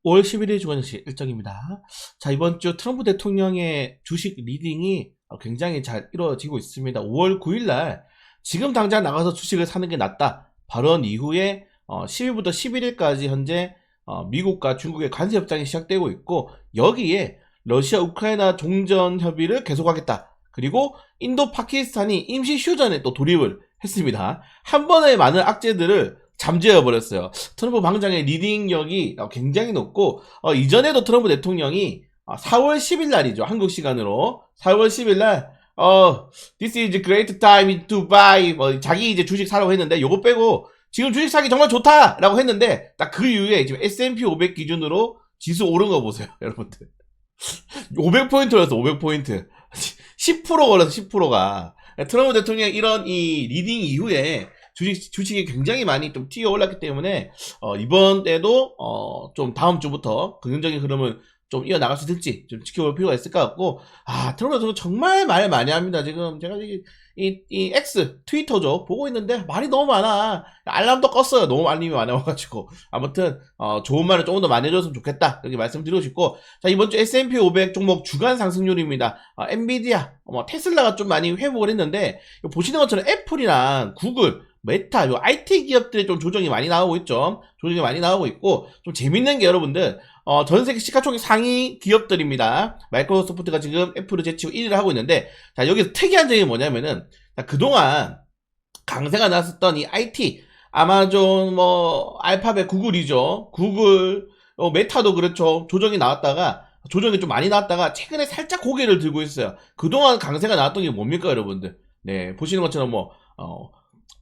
5월 11일 주간시 일정입니다. 자, 이번 주 트럼프 대통령의 주식 리딩이 굉장히 잘 이루어지고 있습니다. 5월 9일날 지금 당장 나가서 주식을 사는 게 낫다 발언 이후에 10일부터 11일까지 현재 미국과 중국의 관세 협상이 시작되고 있고, 여기에 러시아 우크라이나 종전 협의를 계속하겠다. 그리고 인도 파키스탄이 임시 휴전에 또 돌입을 했습니다. 한 번에 많은 악재들을 잠재워 버렸어요. 트럼프 방장의 리딩력이 굉장히 높고, 이전에도 트럼프 대통령이 4월 10일 날이죠. 한국 시간으로 4월 10일 날 This is a great time to buy, 자기 이제 주식 사라고 했는데, 요거 빼고 지금 주식 사기 정말 좋다라고 했는데, 딱 그 이후에 지금 S&P 500 기준으로 지수 오른 거 보세요, 여러분들. 500포인트 올랐어, 500포인트. 10% 올랐어, 10%가. 트럼프 대통령 이런 이 리딩 이후에 주식이 굉장히 많이 좀 튀어 올랐기 때문에, 이번 때도, 좀 다음 주부터 긍정적인 흐름을 좀 이어나갈 수 있을지 좀 지켜볼 필요가 있을 것 같고, 트럼프 대통령 정말 말 많이 합니다. 지금 제가 이 X, 트위터죠. 보고 있는데 말이 너무 많아. 알람도 껐어요. 너무 알림이 많아가지고. 아무튼, 좋은 말을 조금 더 많이 해줬으면 좋겠다. 이렇게 말씀드리고 싶고. 자, 이번 주 S&P 500 종목 주간 상승률입니다. 엔비디아, 테슬라가 좀 많이 회복을 했는데, 보시는 것처럼 애플이랑 구글, 메타, 요 IT 기업들의 좀 조정이 많이 나오고 있죠. 조정이 많이 나오고 있고, 좀 재밌는 게 여러분들, 전 세계 시가총액 상위 기업들입니다. 마이크로소프트가 지금 애플을 제치고 1위를 하고 있는데, 자, 여기서 특이한 점이 뭐냐면은, 자, 그동안 강세가 났었던 이 IT, 아마존, 알파벳, 구글이죠. 구글, 메타도 그렇죠. 조정이 좀 많이 나왔다가, 최근에 살짝 고개를 들고 있어요. 그동안 강세가 나왔던 게 뭡니까, 여러분들? 네, 보시는 것처럼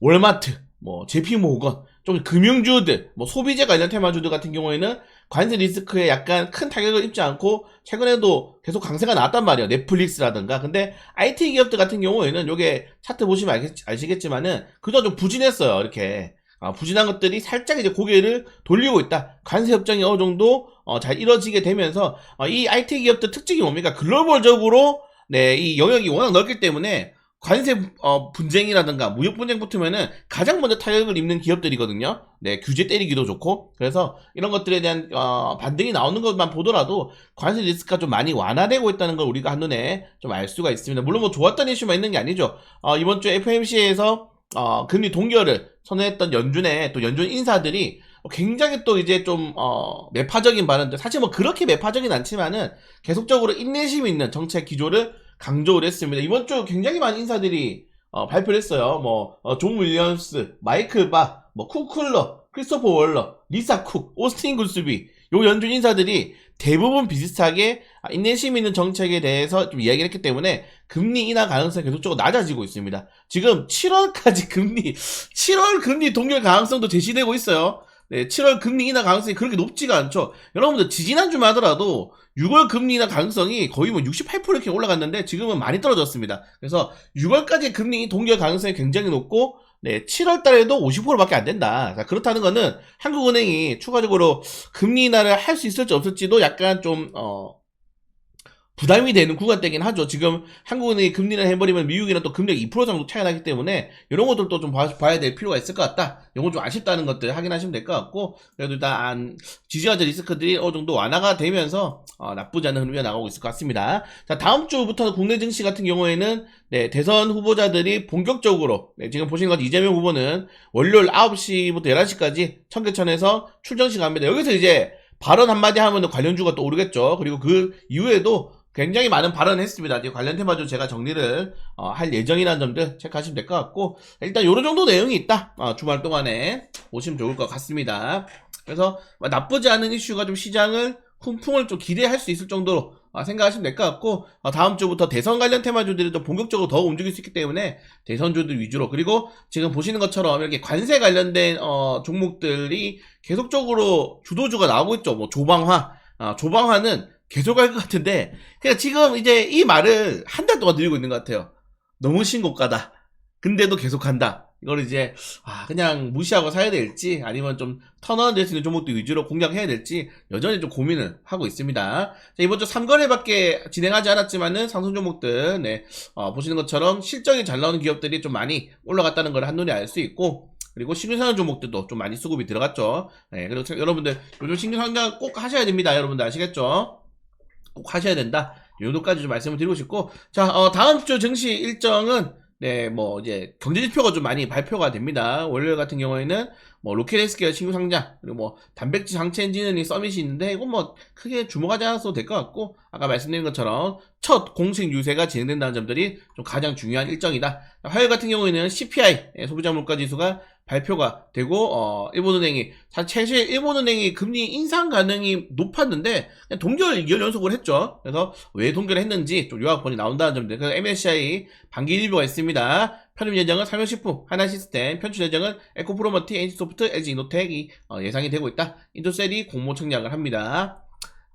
월마트, JP모건, 좀 금융주들, 소비재 관련 테마주들 같은 경우에는 관세 리스크에 약간 큰 타격을 입지 않고 최근에도 계속 강세가 나왔단 말이에요. 넷플릭스라든가. 근데 IT 기업들 같은 경우에는 요게 차트 보시면 아시겠지만은 그저 좀 부진했어요. 이렇게. 부진한 것들이 살짝 이제 고개를 돌리고 있다. 관세 협정이 어느 정도 잘 이뤄지게 되면서 이 IT 기업들 특징이 뭡니까? 글로벌적으로 네, 이 영역이 워낙 넓기 때문에 관세 분쟁이라든가 무역 분쟁 붙으면은 가장 먼저 타격을 입는 기업들이거든요. 네, 규제 때리기도 좋고. 그래서 이런 것들에 대한 반등이 나오는 것만 보더라도 관세 리스크가 좀 많이 완화되고 있다는 걸 우리가 한눈에 좀 알 수가 있습니다. 물론 좋았던 이슈만 있는 게 아니죠. 이번 주 FOMC에서 금리 동결을 선언했던 연준의 또 연준 인사들이 굉장히 또 이제 좀 매파적인 발언들, 사실 그렇게 매파적인 않지만은 계속적으로 인내심 있는 정책 기조를 강조를 했습니다. 이번 주 굉장히 많은 인사들이 발표를 했어요. 존 윌리엄스, 마이클 바, 쿠쿨러, 크리스토퍼 월러, 리사 쿡, 오스틴 굴스비, 요 연준 인사들이 대부분 비슷하게 인내심 있는 정책에 대해서 좀 이야기를 했기 때문에 금리 인하 가능성이 계속적으로 낮아지고 있습니다. 지금 7월까지 7월 금리 동결 가능성도 제시되고 있어요. 네, 7월 금리 인하 가능성이 그렇게 높지가 않죠. 여러분들 지지난주만 하더라도 6월 금리 인하 가능성이 거의 68% 이렇게 올라갔는데 지금은 많이 떨어졌습니다. 그래서 6월까지 금리 동결 가능성이 굉장히 높고, 네, 7월 달에도 50%밖에 안 된다. 자, 그렇다는 거는 한국은행이 추가적으로 금리 인하를 할 수 있을지 없을지도 약간 좀 부담이 되는 구간대긴 하죠. 지금 한국은행이 금리를 해버리면 미국이랑 또 금리가 2% 정도 차이 나기 때문에 이런 것들도 좀 봐야 될 필요가 있을 것 같다. 이건 좀 아쉽다는 것들 확인하시면 될 것 같고, 그래도 일단 지지화적 리스크들이 어느 정도 완화가 되면서 나쁘지 않은 흐름이 나가고 있을 것 같습니다. 자, 다음 주부터 국내 증시 같은 경우에는 네, 대선 후보자들이 본격적으로, 네, 지금 보시는 것 이재명 후보는 월요일 9시부터 11시까지 청계천에서 출정식 합니다. 여기서 이제 발언 한마디 하면 관련주가 또 오르겠죠. 그리고 그 이후에도 굉장히 많은 발언을 했습니다. 관련 테마주 제가 정리를 할 예정이라는 점들 체크하시면 될 것 같고, 일단 요런 정도 내용이 있다. 주말 동안에 보시면 좋을 것 같습니다. 그래서 나쁘지 않은 이슈가 좀 시장을 훈풍을 좀 기대할 수 있을 정도로 생각하시면 될 것 같고, 다음 주부터 대선 관련 테마주들이 좀 본격적으로 더 움직일 수 있기 때문에 대선주들 위주로, 그리고 지금 보시는 것처럼 이렇게 관세 관련된 종목들이 계속적으로 주도주가 나오고 있죠. 조방화는 계속 할 것 같은데, 그러니까 지금 이제 이 말을 한 달 동안 드리고 있는 것 같아요. 너무 신고가다. 근데도 계속한다. 이걸 이제 그냥 무시하고 사야 될지, 아니면 좀 턴어라운 될 수 있는 종목들 위주로 공략해야 될지 여전히 좀 고민을 하고 있습니다. 자, 이번 주 3거래밖에 진행하지 않았지만은 상승 종목들, 네, 보시는 것처럼 실적이 잘 나오는 기업들이 좀 많이 올라갔다는 걸 한눈에 알 수 있고, 그리고 신규 상장 종목들도 좀 많이 수급이 들어갔죠. 네, 그리고 여러분들 요즘 신규 상장 꼭 하셔야 됩니다. 여러분들 아시겠죠? 꼭 하셔야 된다. 이 정도까지 좀 말씀을 드리고 싶고, 자, 다음 주 증시 일정은 네, 뭐 이제 경제지표가 좀 많이 발표가 됩니다. 월요일 같은 경우에는 뭐 로켓헬스케어 신규 상장, 그리고 뭐 단백질 장치 엔지니어링 서밋이 있는데 이건 뭐 크게 주목하지 않아도 될 것 같고, 아까 말씀드린 것처럼 첫 공식 유세가 진행된다는 점들이 좀 가장 중요한 일정이다. 화요일 같은 경우에는 CPI 소비자 물가 지수가 발표가 되고, 일본은행이 사실 일본은행이 금리 인상 가능이 높았는데 그냥 동결 2개월 연속을 했죠. 그래서 왜 동결을 했는지 좀 요약본이 나온다는 점들. 그래서 MSCI 반기 일부가 있습니다. 편입 예정은 삼성식품, 하나시스템, 편출 예정은 에코프로머티, NC소프트, LG이노텍이 예상이 되고 있다. 인도셀이 공모 청약을 합니다.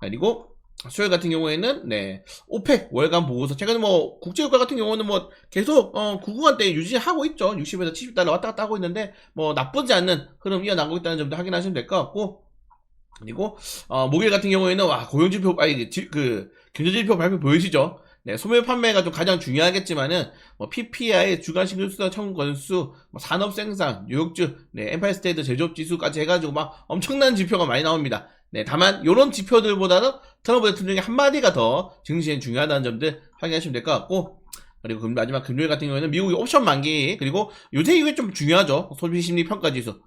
그리고 수요일 같은 경우에는 네 오펙 월간 보고서, 최근에 뭐 국제유가 같은 경우는 뭐 계속 9구간대 유지하고 있죠. 60에서 70달러 왔다 갔다 하고 있는데 뭐 나쁘지 않는 흐름 이어나가고 있다는 점도 확인하시면 될 것 같고, 그리고 목요일 같은 경우에는 와 고용지표 그 경제지표 발표 보이시죠? 네, 소매 판매가 좀 가장 중요하겠지만은 뭐 PPI, 주간 신규수당 청구 건수, 뭐 산업 생산, 뉴욕주, 네, 엠파이어 스테이트 제조업 지수까지 해가지고 막 엄청난 지표가 많이 나옵니다. 네, 다만 요런 지표들보다는 트럼프 대통령의 한마디가 더 증시엔 중요하다는 점들 확인하시면 될 것 같고, 그리고 마지막 금요일 같은 경우에는 미국의 옵션 만기, 그리고 요새 이게 좀 중요하죠. 소비심리 평가 지수,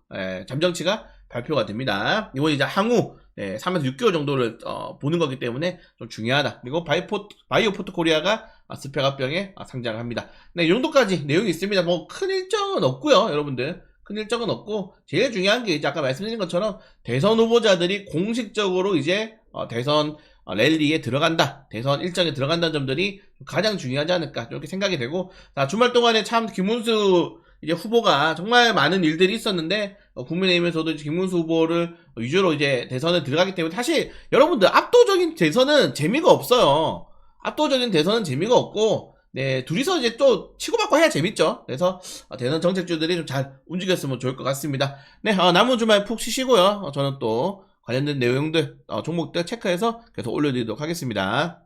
잠정치가 발표가 됩니다. 이건 이제 향후 3에서 6개월 정도를 보는 거기 때문에 좀 중요하다. 그리고 바이오포트 코리아가 스펙 합병에 상장을 합니다. 네, 이 정도까지 내용이 있습니다. 뭐 큰 일정은 없고요, 여러분들. 큰 일정은 없고, 제일 중요한 게 이제 아까 말씀드린 것처럼 대선 후보자들이 공식적으로 이제 대선 랠리에 들어간다, 대선 일정에 들어간다는 점들이 가장 중요하지 않을까 이렇게 생각이 되고, 자, 주말 동안에 참 김문수 이제 후보가 정말 많은 일들이 있었는데, 국민의힘에서도 김문수 후보를 위주로 이제 대선에 들어가기 때문에 사실 여러분들 압도적인 대선은 재미가 없어요. 압도적인 대선은 재미가 없고, 네, 둘이서 이제 또 치고받고 해야 재밌죠. 그래서 대선 정책주들이 좀 잘 움직였으면 좋을 것 같습니다. 네, 남은 주말 푹 쉬시고요. 저는 또 관련된 내용들, 종목들 체크해서 계속 올려드리도록 하겠습니다.